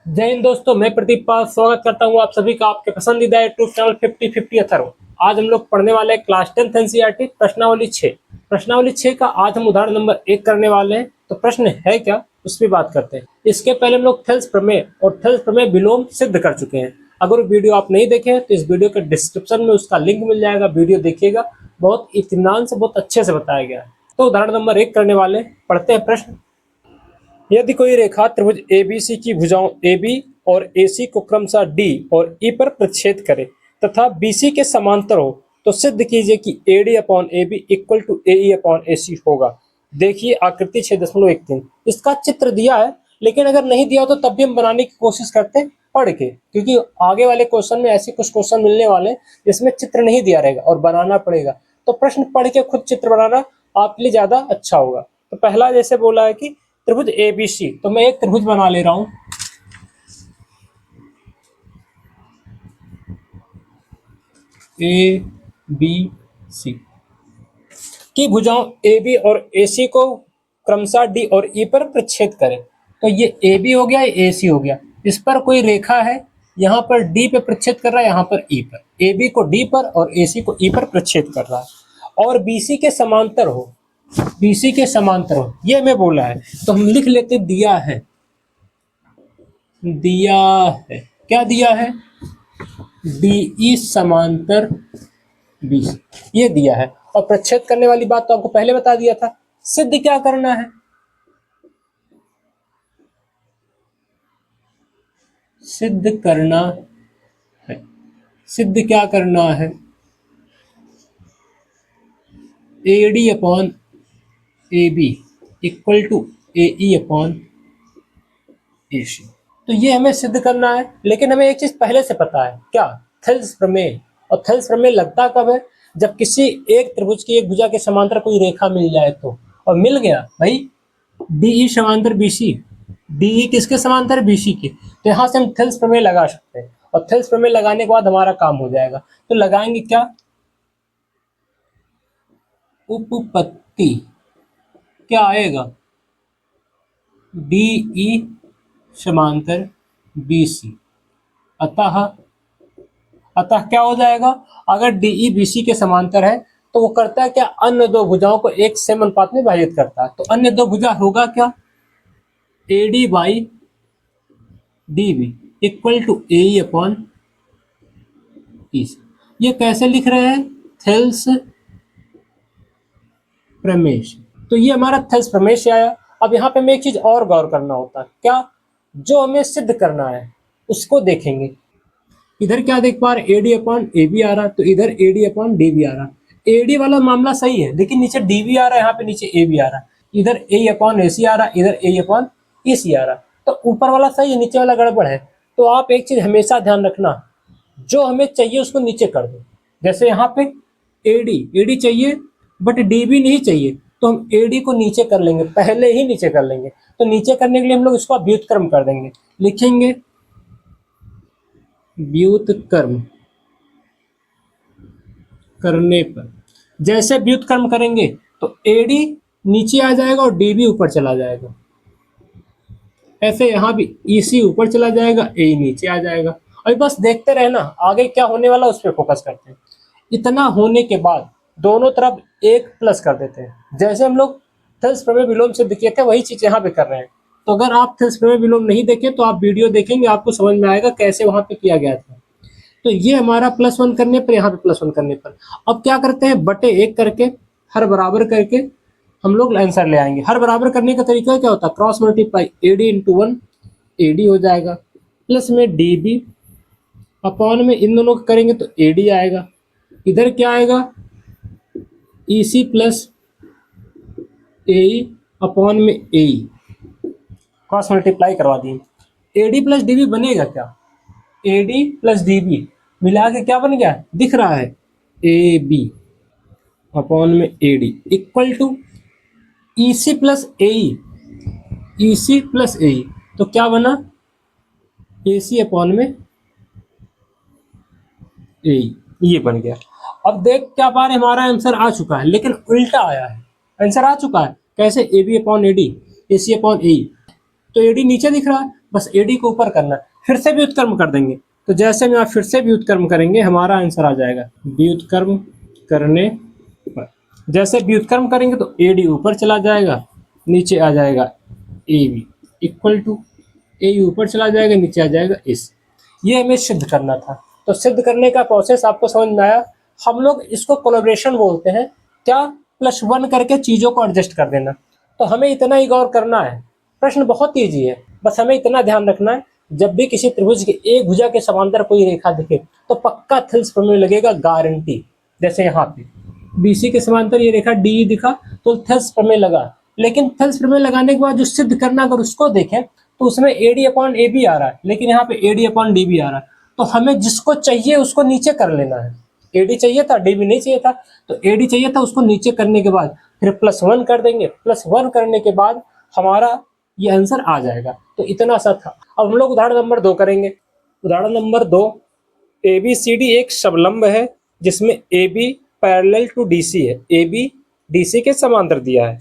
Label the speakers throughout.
Speaker 1: जय हिंद दोस्तों, मैं प्रदीप पाल स्वागत करता हूं आप सभी का आपके पसंदीदा यूट्यूब चैनल 50-50 अथर्व। आज हम लोग पढ़ने वाले हैं क्लास 10th एनसीईआरटी प्रश्नावली 6। प्रश्नावली 6 का आज हम उदाहरण नंबर 1 करने वाले हैं। तो प्रश्न है क्या, उस पर बात करते हैं। इसके पहले हम लोग थेल्स प्रमेय और थेल्स प्रमेय विलोम सिद्ध कर चुके हैं। अगर वीडियो आप नहीं देखे हैं तो इस वीडियो के डिस्क्रिप्शन में उसका लिंक मिल जाएगा, वीडियो देखिएगा। बहुत इत्मीनान से, बहुत अच्छे से बताया गया है। तो उदाहरण नंबर 1 करने वाले हैं। पढ़ते हैं प्रश्न। यदि कोई रेखा त्रिभुज एबीसी की भुजाओं AB और AC को क्रमशः D और E पर प्रच्छेद करे तथा BC के समांतर हो तो सिद्ध कीजिए कि AD upon AB equal to AE upon AC होगा। देखिए आकृति 6.13। इसका चित्र दिया है, लेकिन अगर नहीं दिया हो तो तब भी हम बनाने की कोशिश करते हैं पढ़ के, क्योंकि आगे वाले क्वेश्चन में ऐसे कुछ क्वेश्चन मिलने वाले हैं जिसमें चित्र नहीं दिया रहेगा और बनाना पड़ेगा। तो प्रश्न पढ़ के खुद चित्र बनाना आपके लिए ज्यादा अच्छा होगा। तो पहला जैसे बोला है कि त्रिभुज ABC, तो मैं एक त्रिभुज बना ले रहा हूं। ABC की भुजाओं AB और AC को क्रमशः D और E पर प्रच्छेद करें। तो ये AB हो गया, ये AC हो गया। इस पर कोई रेखा है, यहाँ पर D पे प्रच्छेद कर रहा है, यहाँ पर E पर। AB को D पर और AC को E पर प्रच्छेद कर रहा है और BC के समांतर हो, BC के समांतर हो, ये हमें बोला है। तो हम लिख लेते दिया है, दिया है, क्या दिया है, DE समांतर BC, ये दिया है। और प्रच्छेद करने वाली बात तो आपको पहले बता दिया था। सिद्ध क्या करना है, सिद्ध करना है, सिद्ध क्या करना है, AD upon AB equal to AE upon AC। तो ये हमें सिद्ध करना है, लेकिन हमें एक चीज पहले से पता है, क्या, थेल्स प्रमेय। और थेल्स प्रमेय लगता कब है, जब किसी एक त्रिभुज की एक भुजा के समांतर कोई रेखा मिल जाए तो। और मिल गया भाई, DE समांतर BC, DE किसके समांतर, BC के। तो यहाँ से हम थेल्स प्रमेय लगा सकते हैं और थेल्स प्रमेय लगाने के बाद हमारा काम हो जाएगा। तो लगाएंगे क्या, उपपत्ति क्या आएगा, DE समांतर BC। अतः क्या हो जाएगा, अगर DE BC के समांतर है तो वो करता है क्या, अन्य दो भुजाओं को एक सम अनुपात में विभाजित करता है। तो अन्य दो भुजा होगा क्या, AD by DB equal to AE upon EC। ये कैसे लिख रहे हैं, थेल्स प्रमेय। तो ये हमारा थेल्स प्रमेय से आया। अब यहाँ पे हमें एक चीज और गौर करना होता है, क्या, जो हमें सिद्ध करना है उसको देखेंगे। इधर क्या देख पा रहे, AD अपॉन AB आ रहा, तो इधर AD अपॉन DB आ रहा। AD वाला मामला सही है, लेकिन नीचे DB आ रहा है, यहाँ पे नीचे AB आ रहा। इधर AE अपॉन AC आ रहा, इधर AE अपॉन EC आ रहा। तो ऊपर वाला सही है, नीचे वाला गड़बड़ है। तो आप एक चीज हमेशा ध्यान रखना, जो हमें चाहिए उसको नीचे कर दो। जैसे यहाँ पे AD चाहिए बट DB नहीं चाहिए, तो हम AD को नीचे कर लेंगे, पहले ही नीचे कर लेंगे। तो नीचे करने के लिए हम लोग इसको व्युत्क्रम कर देंगे, लिखेंगे व्युत्क्रम करने पर, जैसे व्युत्क्रम करेंगे तो AD नीचे आ जाएगा और DB ऊपर चला जाएगा। ऐसे यहाँ भी EC ऊपर चला जाएगा, AE नीचे आ जाएगा। अभी बस देखते रहना आगे क्या होने वाला, उस पर फोकस करते हैं। इतना होने के बाद दोनों तरफ एक प्लस कर देते हैं, जैसे हम लोग थेल्स प्रमेय विलोम सिद्ध किए थे वही चीज यहाँ पे कर रहे हैं। तो अगर आप थेल्स प्रमेय विलोम नहीं देखे तो आप वीडियो देखेंगे, आपको समझ में आएगा कैसे वहां पे किया गया था। तो ये हमारा +1 करने पर, यहाँ पे +1 करने पर। अब क्या करते हैं, बटे 1 करके, हर बराबर करके हम लोग आंसर ले आएंगे। हर बराबर करने का तरीका क्या होता है, cross multiply, AD into 1 AD हो जाएगा, प्लस में DB अपॉन में इन दोनों को करेंगे तो AD आएगा। इधर क्या आएगा, EC प्लस AE अपॉन में AE, क्रॉस मल्टीप्लाई करवा दिए। AD प्लस DB बनेगा क्या, AD प्लस DB मिला के क्या बन गया, दिख रहा है, AB अपॉन में AD equal to EC plus AE, EC plus AE, तो क्या बना, AC अपॉन में AE, ये बन गया। अब देख क्या पा रहे, हमारा आंसर आ चुका है, लेकिन उल्टा आया है। आंसर आ चुका है कैसे, AB upon AD, AC upon AE। तो AD नीचे दिख रहा है, बस एडी को ऊपर करना है, फिर से व्युत्क्रम कर देंगे। तो जैसे में आप फिर से व्युत्क्रम करेंगे हमारा आंसर आ जाएगा व्युत्क्रम करने पर। जैसे व्युत्क्रम करेंगे तो एडी ऊपर चला जाएगा, नीचे आ जाएगा ए बी इक्वल टू ए ऊपर चला जाएगा, नीचे आ जाएगा इस। ये हमें सिद्ध करना था। तो सिद्ध करने का प्रोसेस आपको समझ में आया। हम लोग इसको कोलैबोरेशन बोलते हैं। क्या? +1 करके चीज़ों को एडजस्ट कर देना। तो हमें इतना ही गौर करना है। प्रश्न बहुत ईजी है, बस हमें इतना ध्यान रखना है, जब भी किसी त्रिभुज के एक भुजा के समांतर कोई रेखा दिखे तो पक्का थेल्स प्रमेय लगेगा, गारंटी। जैसे यहाँ पे बीसी के समांतर ये रेखा डी दिखा तो थेल्स प्रमेय लगा। लेकिन थेल्स प्रमेय लगाने के बाद जो सिद्ध करना अगर उसको देखें तो उसमें AD अपॉन AB आ रहा है, लेकिन यहाँ पे AD अपॉन DB आ रहा है। तो हमें जिसको चाहिए उसको नीचे कर लेना है। AD चाहिए था, DB नहीं चाहिए था, तो AD चाहिए था, उसको नीचे करने के बाद फिर +1 कर देंगे। +1 करने के बाद हमारा ये आंसर आ जाएगा। तो इतना सा था। अब हम लोग उदाहरण नंबर 2 करेंगे। उदाहरण नंबर 2, ABCD एक शबलंब है जिसमें AB पैरेलल टू DC है। AB DC के समांतर दिया है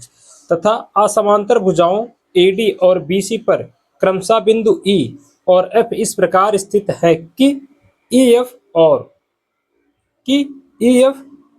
Speaker 1: तथा असमांतर भुजाओं AD और BC पर क्रमशः बिंदु E और F इस प्रकार स्थित है कि EF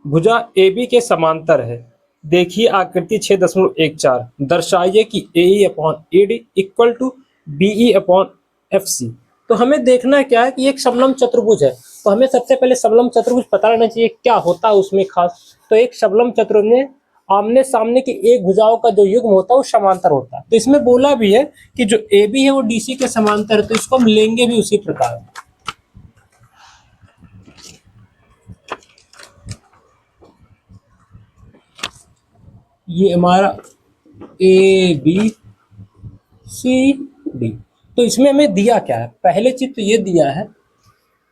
Speaker 1: भुजा AB के समांतर है। देखिए आकृति 6.14। दर्शाइए कि AE upon AD equal to BE upon FC। तो हमें देखना क्या है कि एक समलंब चतुर्भुज है, तो हमें सबसे पहले समलंब चतुर्भुज पता रहना चाहिए क्या होता है उसमें खास। तो एक समलंब चतुर्भुज में आमने सामने की एक भुजाओं का जो युग्म होता है वो समांतर होता है। तो इसमें बोला भी है कि जो AB है वो DC के समांतर है, तो इसको हम लेंगे भी उसी प्रकार। ये हमारा ABCD। तो इसमें हमें दिया क्या है? पहले चीज तो ये दिया है,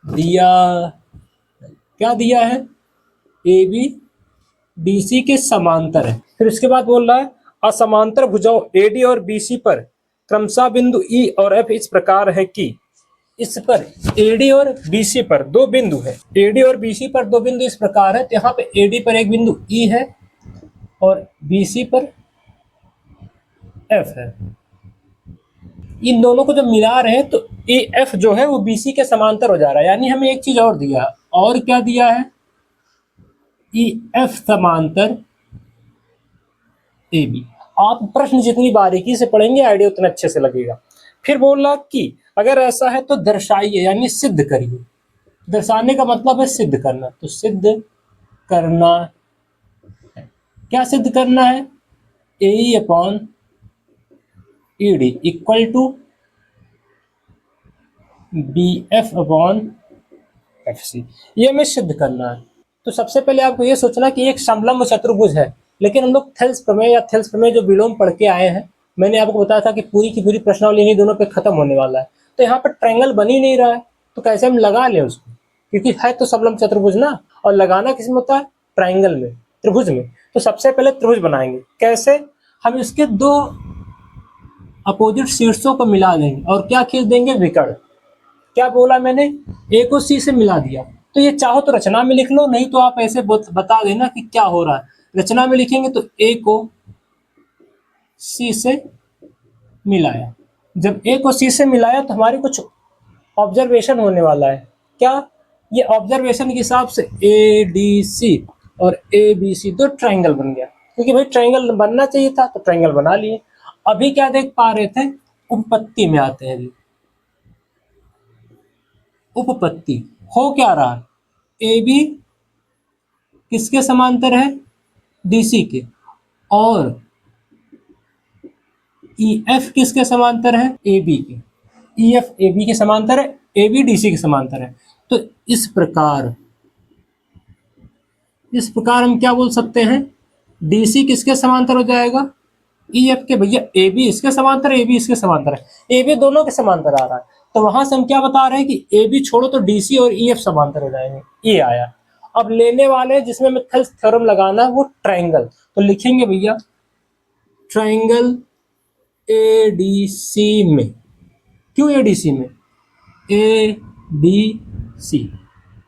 Speaker 1: क्या दिया है? AB DC के समांतर है। फिर इसके बाद बोल रहा है असमांतर भुजाओं AD और BC पर क्रमशः बिंदु E और F इस प्रकार है कि इस पर AD और BC पर दो बिंदु है। AD और BC पर दो बिंदु इस प्रकार है। तो यहाँ पे AD पर एक बिंदु E है और BC पर F है। इन दोनों को जब मिला रहे हैं तो AF जो है वो BC के समांतर हो जा रहा है। यानी हमें एक चीज और दिया, और क्या दिया है? EF समांतर AB। आप प्रश्न जितनी बारीकी से पढ़ेंगे आइडिया उतना अच्छे से लगेगा। फिर बोला कि अगर ऐसा है तो दर्शाइए, यानी सिद्ध करिए। दर्शाने का मतलब है सिद्ध करना। तो सिद्ध करना है, क्या सिद्ध करना है? AE upon ED equal to BF upon FC। ये हमें सिद्ध करना है। तो सबसे पहले आपको ये सोचना कि एक समलंब चतुर्भुज है, लेकिन हम लोग थेल्स प्रमेय या थेल्स प्रमेय जो विलोम पढ़ के आए हैं, मैंने आपको बताया था कि पूरी की पूरी प्रश्नावली इन्हीं दोनों पे खत्म होने वाला है। तो यहाँ पर ट्रायंगल बन ही नहीं रहा है, तो कैसे हम लगा लें उसको? क्योंकि है तो समलंब चतुर्भुज ना, और लगाना किस में होता है? ट्रायंगल में, त्रिभुज में। तो सबसे पहले त्रिभुज बनाएंगे। कैसे? हम इसके दो अपोजिट शीर्षों को मिला देंगे और क्या खींच देंगे? विकर्ण। क्या बोला मैंने? A को C से मिला दिया। तो ये चाहो तो रचना में लिख लो, नहीं तो आप ऐसे बता देना कि क्या हो रहा है। रचना में लिखेंगे तो A को C से मिलाया। जब A को C से मिलाया तो हमारे कुछ ऑब्जर्वेशन होने वाला है। क्या? ये ऑब्जर्वेशन के हिसाब से ADC और ABC दो ट्रायंगल बन गया। क्योंकि भाई ट्रायंगल बनना चाहिए था तो ट्रायंगल बना लिए। अभी क्या देख पा रहे थे? उपपत्ति में आते हैं। उपपत्ति हो क्या रहा है? AB किसके समांतर है? DC के। और EF किसके समांतर है? AB के। EF AB के समांतर है, AB DC के समांतर है। तो इस प्रकार हम क्या बोल सकते हैं? DC किसके समांतर हो जाएगा? EF के। भैया AB इसके समांतर है, AB इसके समांतर है। AB दोनों के समांतर आ रहा है, तो वहां से हम क्या बता रहे हैं कि AB छोड़ो तो DC और EF समांतर हो जाएंगे। ये आया। अब लेने वाले जिसमें हमें थेल्स थ्योरम लगाना है वो ट्रायंगल। तो लिखेंगे भैया ट्रायंगल ADC में। क्यों ADC में?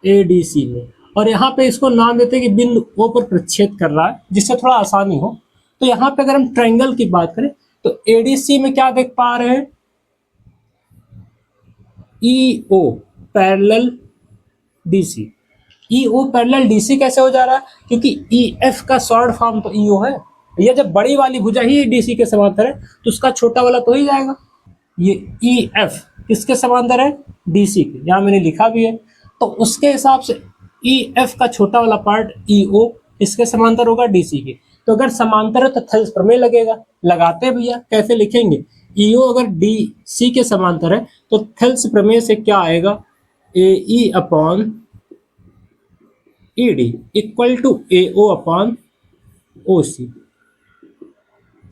Speaker 1: ADC में। और यहाँ पे इसको नाम देते हैं कि बिंदु O पर प्रच्छेद कर रहा है, जिससे थोड़ा आसानी हो। तो यहाँ पे अगर हम ट्रायंगल की बात करें तो ADC में क्या देख पा रहे हैं? ई ओ पैरेलल डीसी। ई ओ पैरेलल डीसी कैसे हो जा रहा है? क्योंकि ई एफ का शॉर्ट फॉर्म तो ई ओ है। ये जब बड़ी वाली भुजा ही डीसी के समांतर है तो उसका छोटा वाला तो ही जाएगा। ये ई एफ किसके समांतर है? डीसी के। यहाँ मैंने लिखा भी है। तो उसके हिसाब से ई एफ का छोटा वाला पार्ट ई ओ किसके समांतर होगा? डीसी के। तो अगर समांतर है तो थेल्स प्रमेय लगेगा। लगाते हैं भैया, कैसे लिखेंगे? ई ओ अगर डी सी के समांतर है तो थेल्स प्रमेय से क्या आएगा? A E upon E D equal to A O upon O C.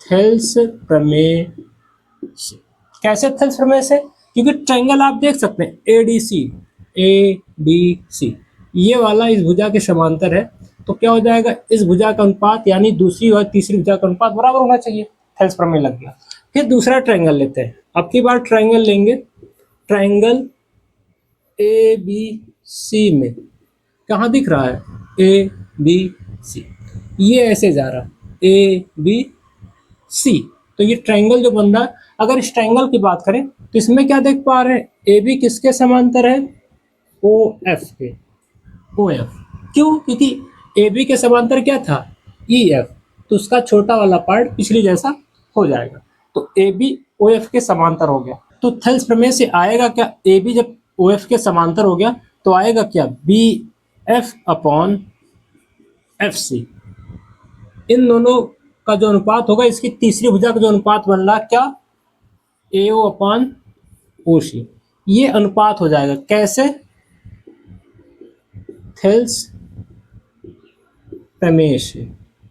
Speaker 1: Thales प्रमेय से कैसे? थेल्स प्रमेय से, क्योंकि ट्रायंगल आप देख सकते हैं ए डी सी, ये वाला इस भुजा के समांतर है। तो क्या हो जाएगा? इस भुजा का अनुपात यानी दूसरी और तीसरी भुजा का अनुपात बराबर होना चाहिए। थेल्स प्रमेय लग गया। फिर दूसरा ट्रायंगल लेते हैं। अब की बार ट्रायंगल लेंगे। ट्रायंगल ए बी सी में कहाँ दिख रहा है? ए बी सी, ये ऐसे जा रहा है ए बी सी। तो ये ट्रायंगल जो बन रहा है, अगर इस ट्रायंगल की बात करें तो इसमें क्या देख पा रहे हैं? ए बी किसके समांतर है? ओ एफ के। ओ एफ क्यों? क्योंकि ए बी के समांतर क्या था? E F. तो उसका छोटा वाला पार्ट पिछली जैसा हो जाएगा। तो ए बी ओ एफ के समांतर हो गया। तो थेल्स प्रमेय से आएगा क्या? ए बी जब ओ एफ के समांतर हो गया तो आएगा क्या? B F upon F C. इन दोनों का जो अनुपात होगा, इसकी तीसरी भुजा का जो अनुपात बन रहा है क्या? ए ओ अपॉन ओ सी। ये अनुपात हो जाएगा कैसे? थेल्स प्रमेय से।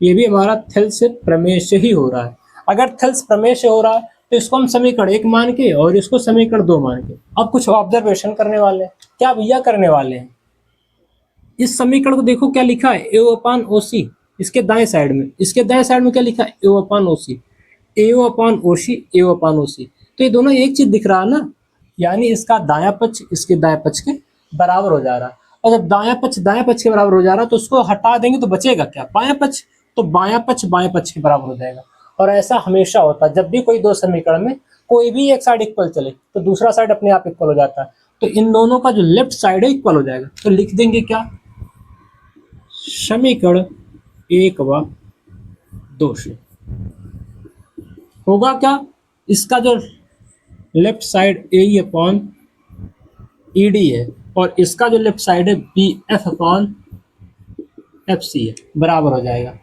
Speaker 1: ये भी हमारा थेल्स प्रमेय से ही हो रहा है। अगर थेल्स प्रमेय से हो रहा है तो इसको हम समीकरण 1 मान के और इसको समीकरण 2 मान के अब कुछ ऑब्जर्वेशन करने वाले हैं। क्या भैया करने वाले हैं? इस समीकरण को देखो क्या लिखा है? ए ओ अपॉन ओ सी। इसके दाएं साइड में, इसके दाएं साइड में क्या लिखा है? ए ओ अपॉन ओ सी। ए ओ अपॉन ओ सी, ए ओ अपॉन ओ सी। तो ये दोनों एक चीज दिख रहा है ना, यानी इसका दायां पक्ष इसके दाएं पक्ष के बराबर हो जा रहा है। और जब दायां पक्ष के बराबर हो जा रहा है तो उसको हटा देंगे तो बचेगा क्या? बायां पक्ष। तो बायां पक्ष के बराबर हो जाएगा। और ऐसा हमेशा होता है, जब भी कोई दो समीकरण में कोई भी एक साइड इक्वल चले तो दूसरा साइड अपने आप इक्वल हो जाता है। तो इन दोनों का जो लेफ्ट साइड है इक्वल हो जाएगा। तो लिख देंगे क्या? समीकरण 1 व 2 से होगा क्या? इसका जो left side A E upon E D है और इसका जो लेफ्ट साइड है B F upon F C है, बराबर हो जाएगा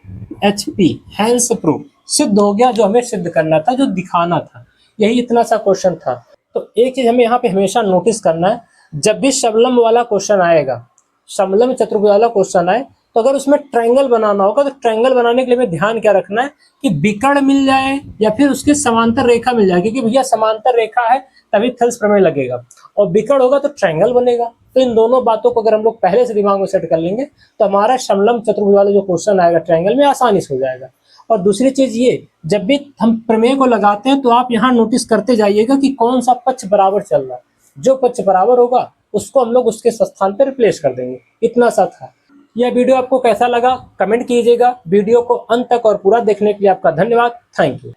Speaker 1: एच पी। हैंस प्रूफ, सिद्ध हो गया। जो हमें सिद्ध करना था, जो दिखाना था, यही इतना सा क्वेश्चन था। तो एक चीज हमें यहाँ पे हमेशा नोटिस करना है, जब भी समलंब वाला क्वेश्चन आएगा, समलंब चतुर्भुज वाला क्वेश्चन आए, तो अगर उसमें ट्रायंगल बनाना होगा तो ट्रायंगल बनाने के लिए हमें ध्यान क्या रखना है कि विकर्ण मिल जाए या फिर उसके समांतर रेखा मिल जाए। क्योंकि भैया समांतर रेखा है तभी थेल्स प्रमेय लगेगा, और विकर्ण होगा तो ट्रायंगल बनेगा। तो इन दोनों बातों को अगर हम लोग पहले से दिमाग में सेट कर लेंगे तो हमारा समलंब चतुर्भुज वाला जो क्वेश्चन आएगा ट्रायंगल में आसानी से हो जाएगा। और दूसरी चीज ये, जब भी हम प्रमेय को लगाते हैं तो आप यहाँ नोटिस करते जाइएगा कि कौन सा पक्ष बराबर चल रहा है। जो पक्ष बराबर होगा उसको हम लोग उसके स्थान पर रिप्लेस कर देंगे। इतना सा था। यह वीडियो आपको कैसा लगा कमेंट कीजिएगा। वीडियो को अंत तक और पूरा देखने के लिए आपका धन्यवाद। Thank you.